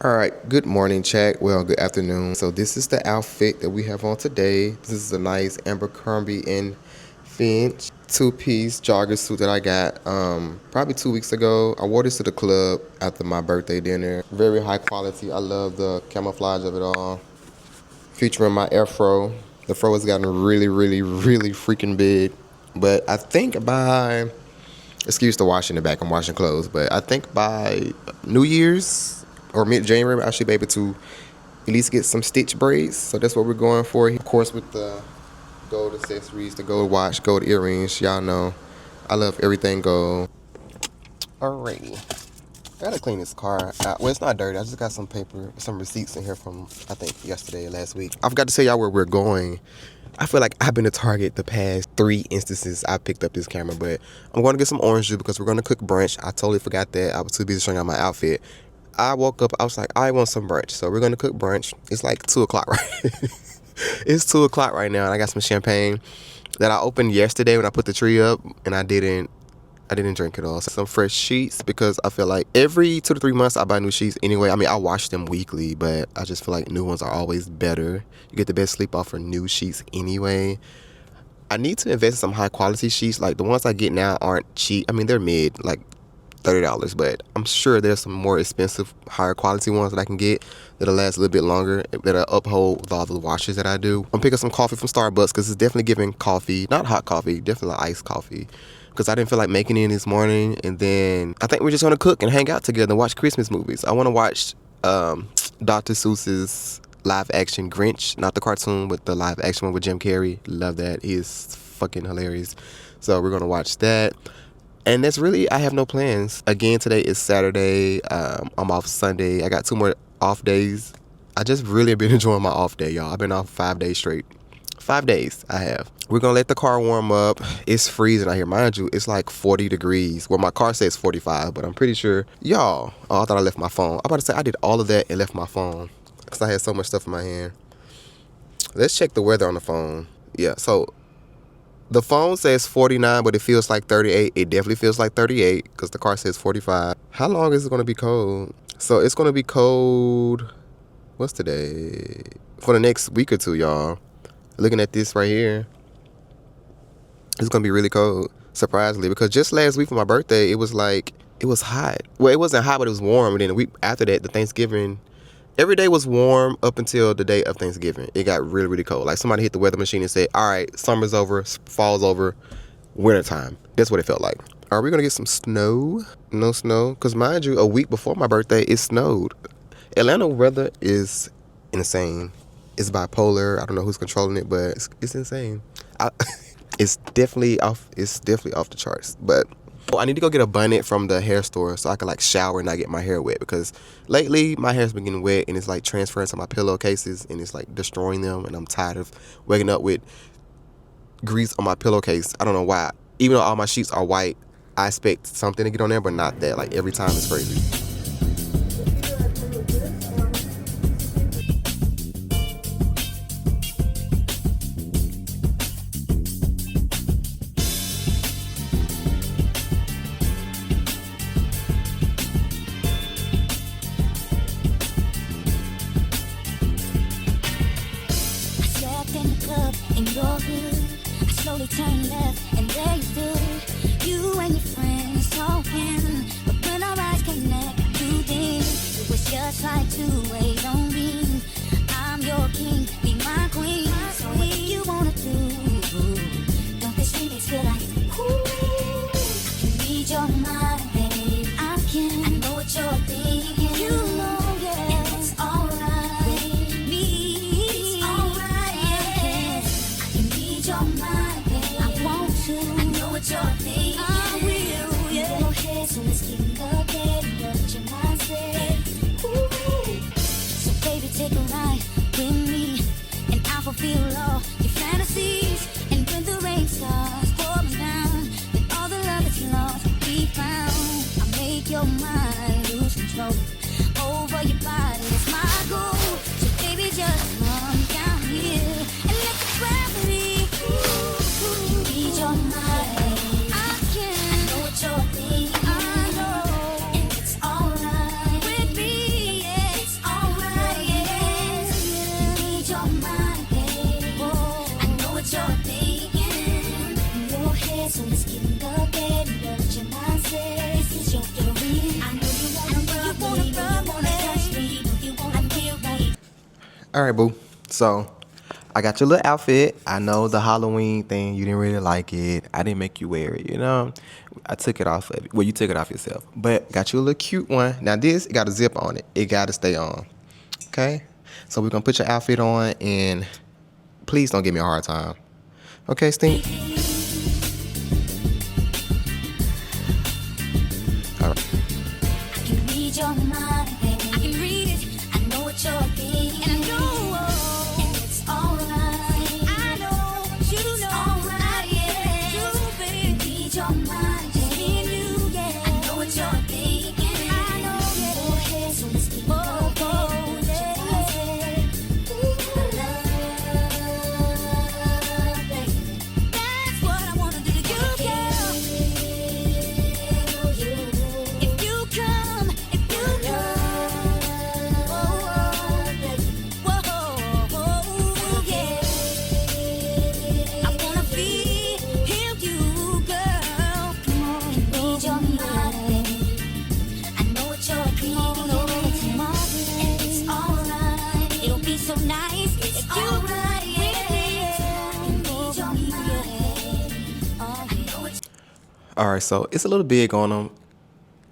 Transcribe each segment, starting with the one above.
All right, good morning, chat. Well, good afternoon. So this is the outfit that we have on today. This is a nice Abercrombie and Finch two-piece jogger suit that I got probably 2 weeks ago. I wore this to the club after my birthday dinner. Very high quality. I love the camouflage of it all. Featuring my afro. The fro has gotten really, really, really freaking big. But I think by, excuse the wash in the back, I'm washing clothes, but I think by New Year's or mid-January, I should be able to at least get some stitch braids. So that's what we're going for. Of course, with the gold accessories, the gold watch, gold earrings. Y'all know I love everything gold. Alrighty. Gotta clean this car out. Well, it's not dirty. I just got some paper, some receipts in here from, I think, yesterday or last week. I forgot to tell y'all where we're going. I feel like I've been to Target the past 3 instances I picked up this camera, but I'm going to get some orange juice because we're going to cook brunch. I totally forgot that. I was too busy showing y'all my outfit. I woke up, I was like, I want some brunch. So we're going to cook brunch. It's like 2 o'clock, right? It's 2 o'clock right now, and I got some champagne that I opened yesterday when I put the tree up, and I didn't drink it all. Some fresh sheets because I feel like every 2 to 3 months I buy new sheets anyway. I mean, I wash them weekly, but I just feel like new ones are always better. You get the best sleep off for new sheets anyway. I need to invest in some high quality sheets. Like the ones I get now aren't cheap. I mean, they're mid, like $30, but I'm sure there's some more expensive, higher quality ones that I can get that'll last a little bit longer, that'll uphold with all the washes that I do. I'm picking some coffee from Starbucks because it's definitely giving coffee, not hot coffee, definitely iced coffee. Because I didn't feel like making it this morning, and then I think we're just gonna cook and hang out together and watch Christmas movies. I want to watch Dr. Seuss's live action Grinch, not the cartoon, but the live action one with Jim Carrey. Love that. He is fucking hilarious. So we're gonna watch that. And that's really, I have no plans. Again, today is Saturday. I'm off Sunday. I got 2 more off days. I just really been enjoying my off day, y'all. I've been off 5 days straight. 5 days I have. We're gonna let the car warm up. It's freezing out here. Mind you, it's like 40 degrees. Well, my car says 45, but I'm pretty sure, y'all, oh, I thought I left my phone. I'm about to say I did all of that and left my phone because I had so much stuff in my hand. Let's check the weather on the phone. Yeah, so the phone says 49, but it feels like 38. It definitely feels like 38 because the car says 45. How long is it going to be cold? So it's going to be cold, what's today? For the next week or two, y'all. Looking at this right here, it's going to be really cold, surprisingly, because just last week for my birthday, it was hot. Well, it wasn't hot, but it was warm. And then the week after that, the Thanksgiving, every day was warm up until the day of Thanksgiving. It got really, really cold. Like somebody hit the weather machine and said, all right, summer's over, fall's over, wintertime. That's what it felt like. Are we going to get some snow? No snow? Because mind you, a week before my birthday, it snowed. Atlanta weather is insane. It's bipolar. I don't know who's controlling it, but it's insane. It's definitely off the charts. But I need to go get a bonnet from the hair store so I can like shower and not get my hair wet, because lately my hair's been getting wet and it's like transferring to my pillowcases and it's like destroying them, and I'm tired of waking up with grease on my pillowcase. I don't know why. Even though all my sheets are white, I expect something to get on there, but not that. Like every time it's crazy. Slowly turn left, and there you stood. You and your friends talking, but when our eyes connect, you think it was just like 2 ways on me. I'm your king, be my queen. So what do you wanna do? Don't this really feel like, ooh, I can read your mind, babe. I can. I know what you're thinking. You know, yeah, and it's alright with me. It's alright, yeah. I can read your mind. I know what you're thinking. I will, yeah. Go ahead, so let's get in the bed and let your mind say. Ooh. So baby, take a ride with me, and I'll fulfill all your fantasies. And when the rain starts pouring down, then all the love that's lost will be found. I'll make your mind lose control over your body. It's my goal. So baby, just come down here and let the gravity. Read your mind. I can. I know what you're thinking. I know. And it's alright with me. Yeah. It's All right, boo. So I got your little outfit. I know the Halloween thing, you didn't really like it. I didn't make you wear it, you know? I took it off of you. Well, you took it off yourself. But got you a little cute one. Now this, it got a zip on it. It got to stay on. Okay? So we're going to put your outfit on and please don't give me a hard time. Okay, Stink? All right. I can read your mind, baby. I can read it. I know what you're thinking. And I know. And it's alright. I know. You know. Alright, yeah. You, baby. Read your mind, baby. You, yeah. I know what you're thinking. I know, yeah. Go ahead, so let's keep it going. Love, baby. That's what I wanna do to you, girl. If you come, whoa, yeah. I wanna feel you, girl. Come on, read your mind, baby. I know what you're thinking, and it's alright. It'll be so nice if you alright, yeah. Read your mind, oh, I know what. All right, so it's a little big on him.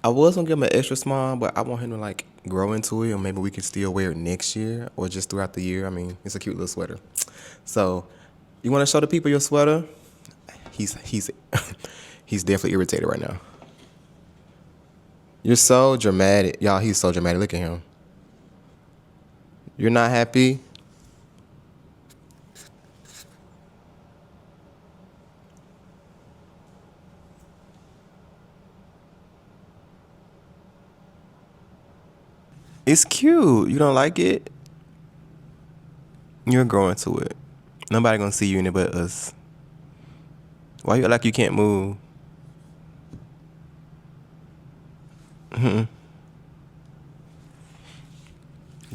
I was gonna give him an extra small, but I want him to like grow into it, or maybe we can still wear it next year or just throughout the year. I mean, it's a cute little sweater. So, you want to show the people your sweater? He's he's definitely irritated right now. You're so dramatic, y'all. He's so dramatic. Look at him. You're not happy. It's cute. You don't like it? You're growing to it. Nobody gonna see you in it but us. Why you act like you can't move? You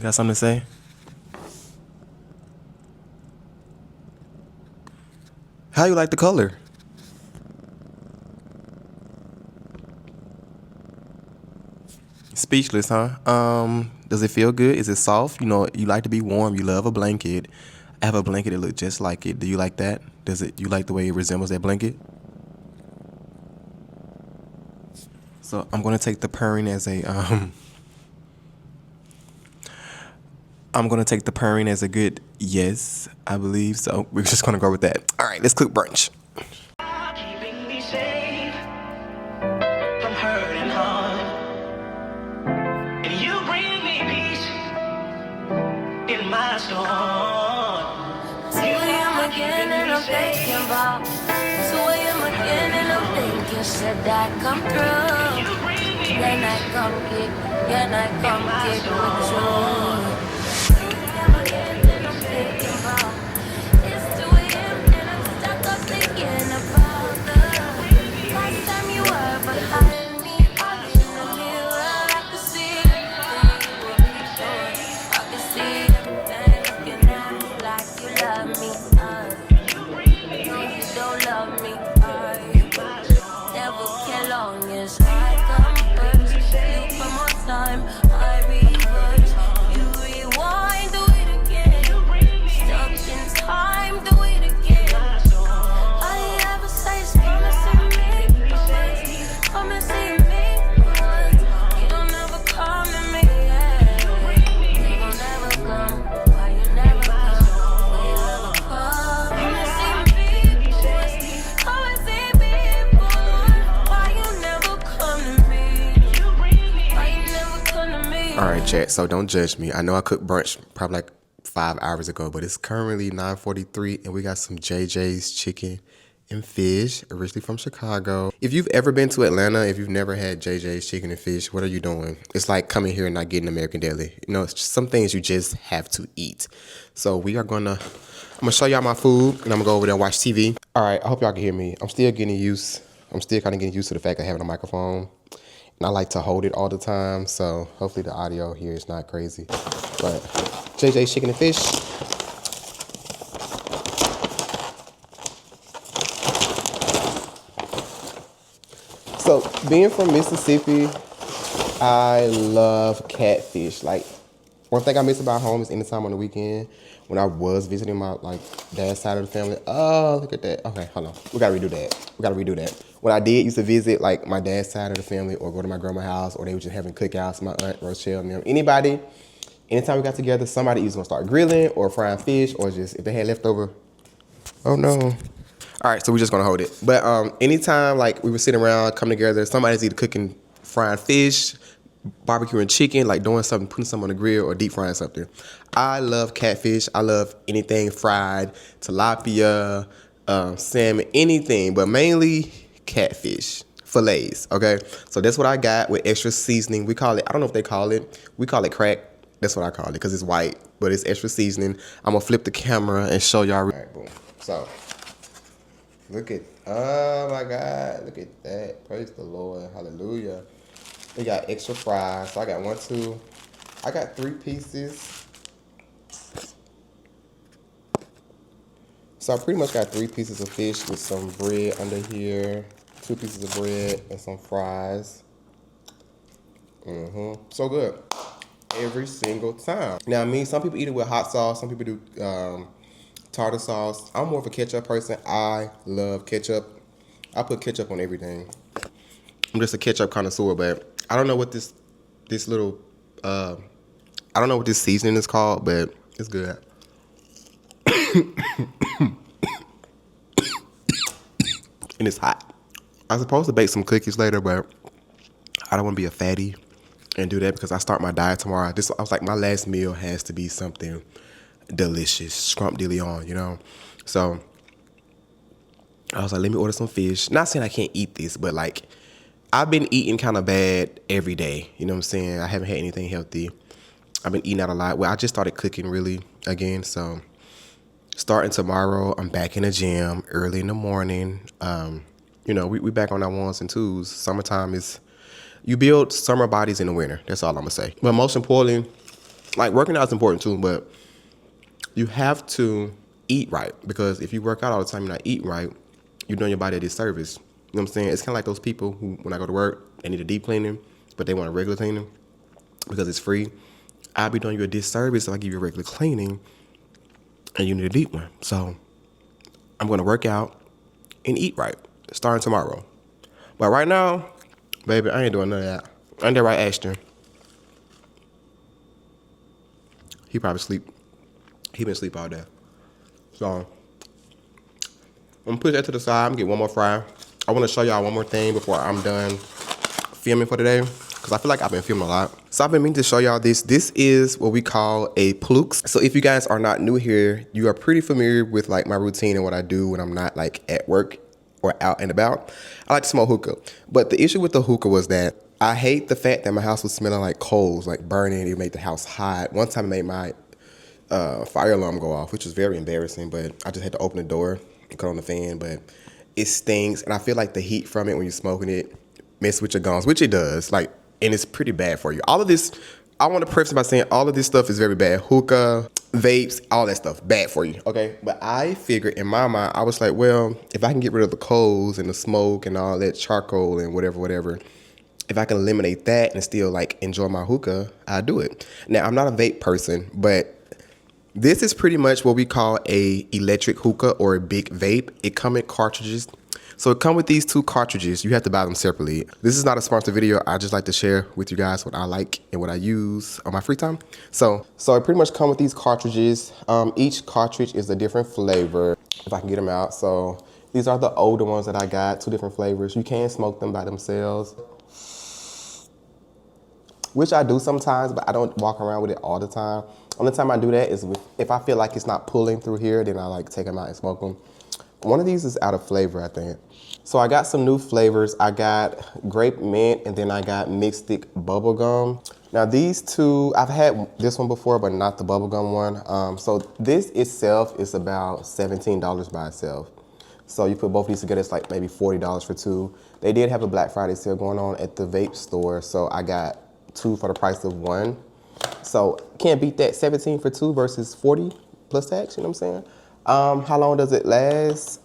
got something to say? How you like the color? Speechless, huh? Does it feel good? Is it soft? You know, you like to be warm. You love a blanket. I have a blanket that looks just like it. Do you like that? You like the way it resembles that blanket? So I'm gonna take the purring as a I'm gonna take the purring as a good yes, I believe. So we're just gonna go with that. All right, let's cook brunch. Keeping me safe from hurt and harm. And you bring me peace in my storm. 2 a.m. again and I'm thinking about 2 a.m. again and I'm thinking should I come through? Then I come get with you. 2 a.m. again and I'm thinking about it's 2 a.m. and I'm stuck up thinking about the last time you were behind me. In the mirror I could see everything you were doing. I could see everything looking at me like you love me. No, you don't love me. Never care long as I come first. You one more time, I reverse. You rewind, do it again. Stuck in time, do it again. All you ever say is promising me once, promising me once. You don't ever come to me, yeah. You don't ever come. Why you never come? Why you ever come? Promising me once, promising me once. Why you never come to me? Why you never come to me? All right, chat. So don't judge me. I know I cooked brunch probably like 5 hours ago, but it's currently 9:43, and we got some JJ's chicken and fish, originally from Chicago. If you've ever been to Atlanta, if you've never had JJ's chicken and fish, what are you doing? It's like coming here and not getting American Deli. You know, it's just some things you just have to eat. So I'm gonna show y'all my food, and I'm gonna go over there and watch TV. All right, I hope y'all can hear me. I'm still kind of getting used to the fact of having a microphone. And I like to hold it all the time, so hopefully the audio here is not crazy. But JJ's chicken and fish. So being from Mississippi, I love catfish. Like One thing I miss about home is anytime on the weekend when I was visiting my like dad's side of the family. Oh, look at that. Okay, hold on. We gotta redo that. We gotta redo that. When I did used to visit like my dad's side of the family or go to my grandma's house or they were just having cookouts, my aunt Rochelle and them. Anybody, anytime we got together, somebody either gonna start grilling or frying fish or just if they had leftover. Oh no. All right, so we're just gonna hold it. But anytime like we were sitting around, come together, somebody's either cooking, frying fish, barbecuing chicken, like doing something, putting something on the grill or deep frying something. I love catfish. I love anything fried, tilapia, salmon, anything, but mainly catfish fillets. Okay, so that's what I got with extra seasoning. We call it. I don't know if they call it. We call it crack. That's what I call it because it's white, but it's extra seasoning. I'm gonna flip the camera and show y'all. All right, boom. So look at. Oh my God! Look at that. Praise the Lord. Hallelujah. We got extra fries. So I got 1, 2. I got 3 pieces. So I pretty much got 3 pieces of fish with some bread under here, 2 pieces of bread and some fries. So good. Every single time. Now, I mean, some people eat it with hot sauce. Some people do tartar sauce. I'm more of a ketchup person. I love ketchup. I put ketchup on everything. I'm just a ketchup connoisseur, but I don't know what this little I don't know what this seasoning is called, but it's good. And it's hot. I'm supposed to bake some cookies later, but I don't want to be a fatty and do that because I start my diet tomorrow. I was like, my last meal has to be something delicious, scrump de Leon, you know? So I was like, let me order some fish. Not saying I can't eat this, but like I've been eating kind of bad every day. You know what I'm saying? I haven't had anything healthy. I've been eating out a lot. Well, I just started cooking really again. So starting tomorrow, I'm back in the gym early in the morning. You know, we back on our ones and twos. Summertime is, you build summer bodies in the winter. That's all I'm going to say. But most importantly, like working out is important too, but you have to eat right. Because if you work out all the time and not eat right, you're doing your body a disservice. You know what I'm saying? It's kind of like those people who, when I go to work, they need a deep cleaning, but they want a regular cleaning because it's free. I'll be doing you a disservice if I give you a regular cleaning and you need a deep one. So I'm going to work out and eat right starting tomorrow. But right now, baby, I ain't doing none of that. I ain't there right, Ashton. He probably sleep. He been asleep all day. So I'm going to put that to the side. I'm going to get one more fry. I want to show y'all one more thing before I'm done filming for today because I feel like I've been filming a lot. So I've been meaning to show y'all this. This is what we call a plux. So if you guys are not new here, you are pretty familiar with like my routine and what I do when I'm not like at work or out and about. I like to smoke hookah. But the issue with the hookah was that I hate the fact that my house was smelling like coals, like burning. It made the house hot. One time it made my fire alarm go off, which was very embarrassing, but I just had to open the door and cut on the fan, but it stings, and I feel like the heat from it when you're smoking it mess with your gums, which it does, like, and it's pretty bad for you. All of this, I want to preface by saying all of this stuff is very bad. Hookah, vapes, all that stuff, bad for you, okay? But I figured in my mind, I was like, well, if I can get rid of the coals and the smoke and all that charcoal and whatever, if I can eliminate that and still like enjoy my hookah, I'll do it. Now, I'm not a vape person, but this is pretty much what we call a electric hookah or a big vape. It come in cartridges. So it come with these 2 cartridges. You have to buy them separately. This is not a sponsored video. I just like to share with you guys what I like and what I use on my free time. So it pretty much come with these cartridges. Each cartridge is a different flavor, if I can get them out. So these are the older ones that I got, 2 different flavors. You can smoke them by themselves, which I do sometimes, but I don't walk around with it all the time. Only time I do that is if I feel like it's not pulling through here, then I like take them out and smoke them. One of these is out of flavor, I think. So I got some new flavors. I got grape mint and then I got Mystic bubblegum. Now these 2, I've had this one before, but not the bubblegum one. So this itself is about $17 by itself. So you put both these together, it's like maybe $40 for 2. They did have a Black Friday sale going on at the vape store, so I got 2 for the price of 1. So can't beat that. 17 for 2 versus 40 plus tax, you know what I'm saying? How long does it last?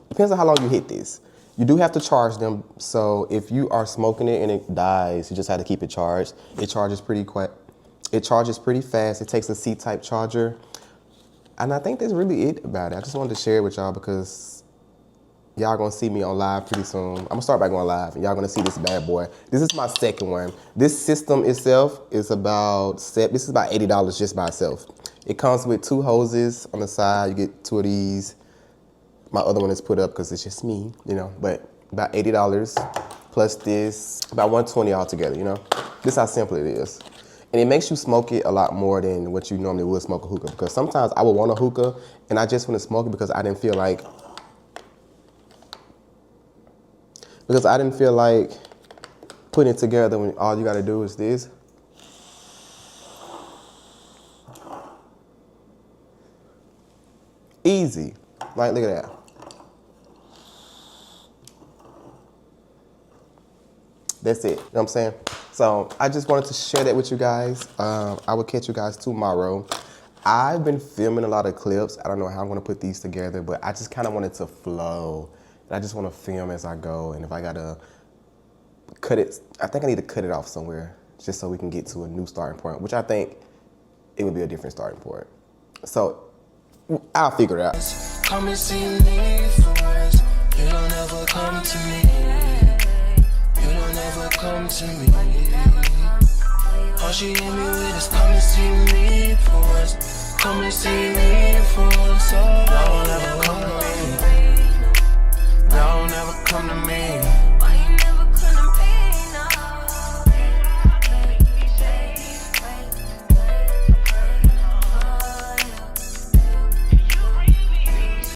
Depends on how long you hit this. You do have to charge them. So if you are smoking it and it dies, you just have to keep it charged. It charges pretty quick. It charges pretty fast. It takes a C-type charger. And I think that's really it about it. I just wanted to share it with y'all because y'all gonna see me on live pretty soon. I'm gonna start by going live and y'all gonna see this bad boy. This is my second one. This system itself is about $80 just by itself. It comes with 2 hoses on the side. You get 2 of these. My other one is put up because it's just me, you know, but about $80 plus this, about $120 altogether, you know. This is how simple it is. And it makes you smoke it a lot more than what you normally would smoke a hookah, because sometimes I would want a hookah and I just want to smoke it because I didn't feel like putting it together when all you got to do is this. Easy. Like, look at that. That's it. You know what I'm saying? So I just wanted to share that with you guys. I will catch you guys tomorrow. I've been filming a lot of clips. I don't know how I'm going to put these together, but I just kind of want it to flow. And I just want to film as I go. And if I got to cut it, I think I need to cut it off somewhere just so we can get to a new starting point, which I think it would be a different starting point. So I'll figure it out. Come and see me first. You don't ever come to me. You don't ever come to me. All she hit me with is come and see me first. Come and see me first.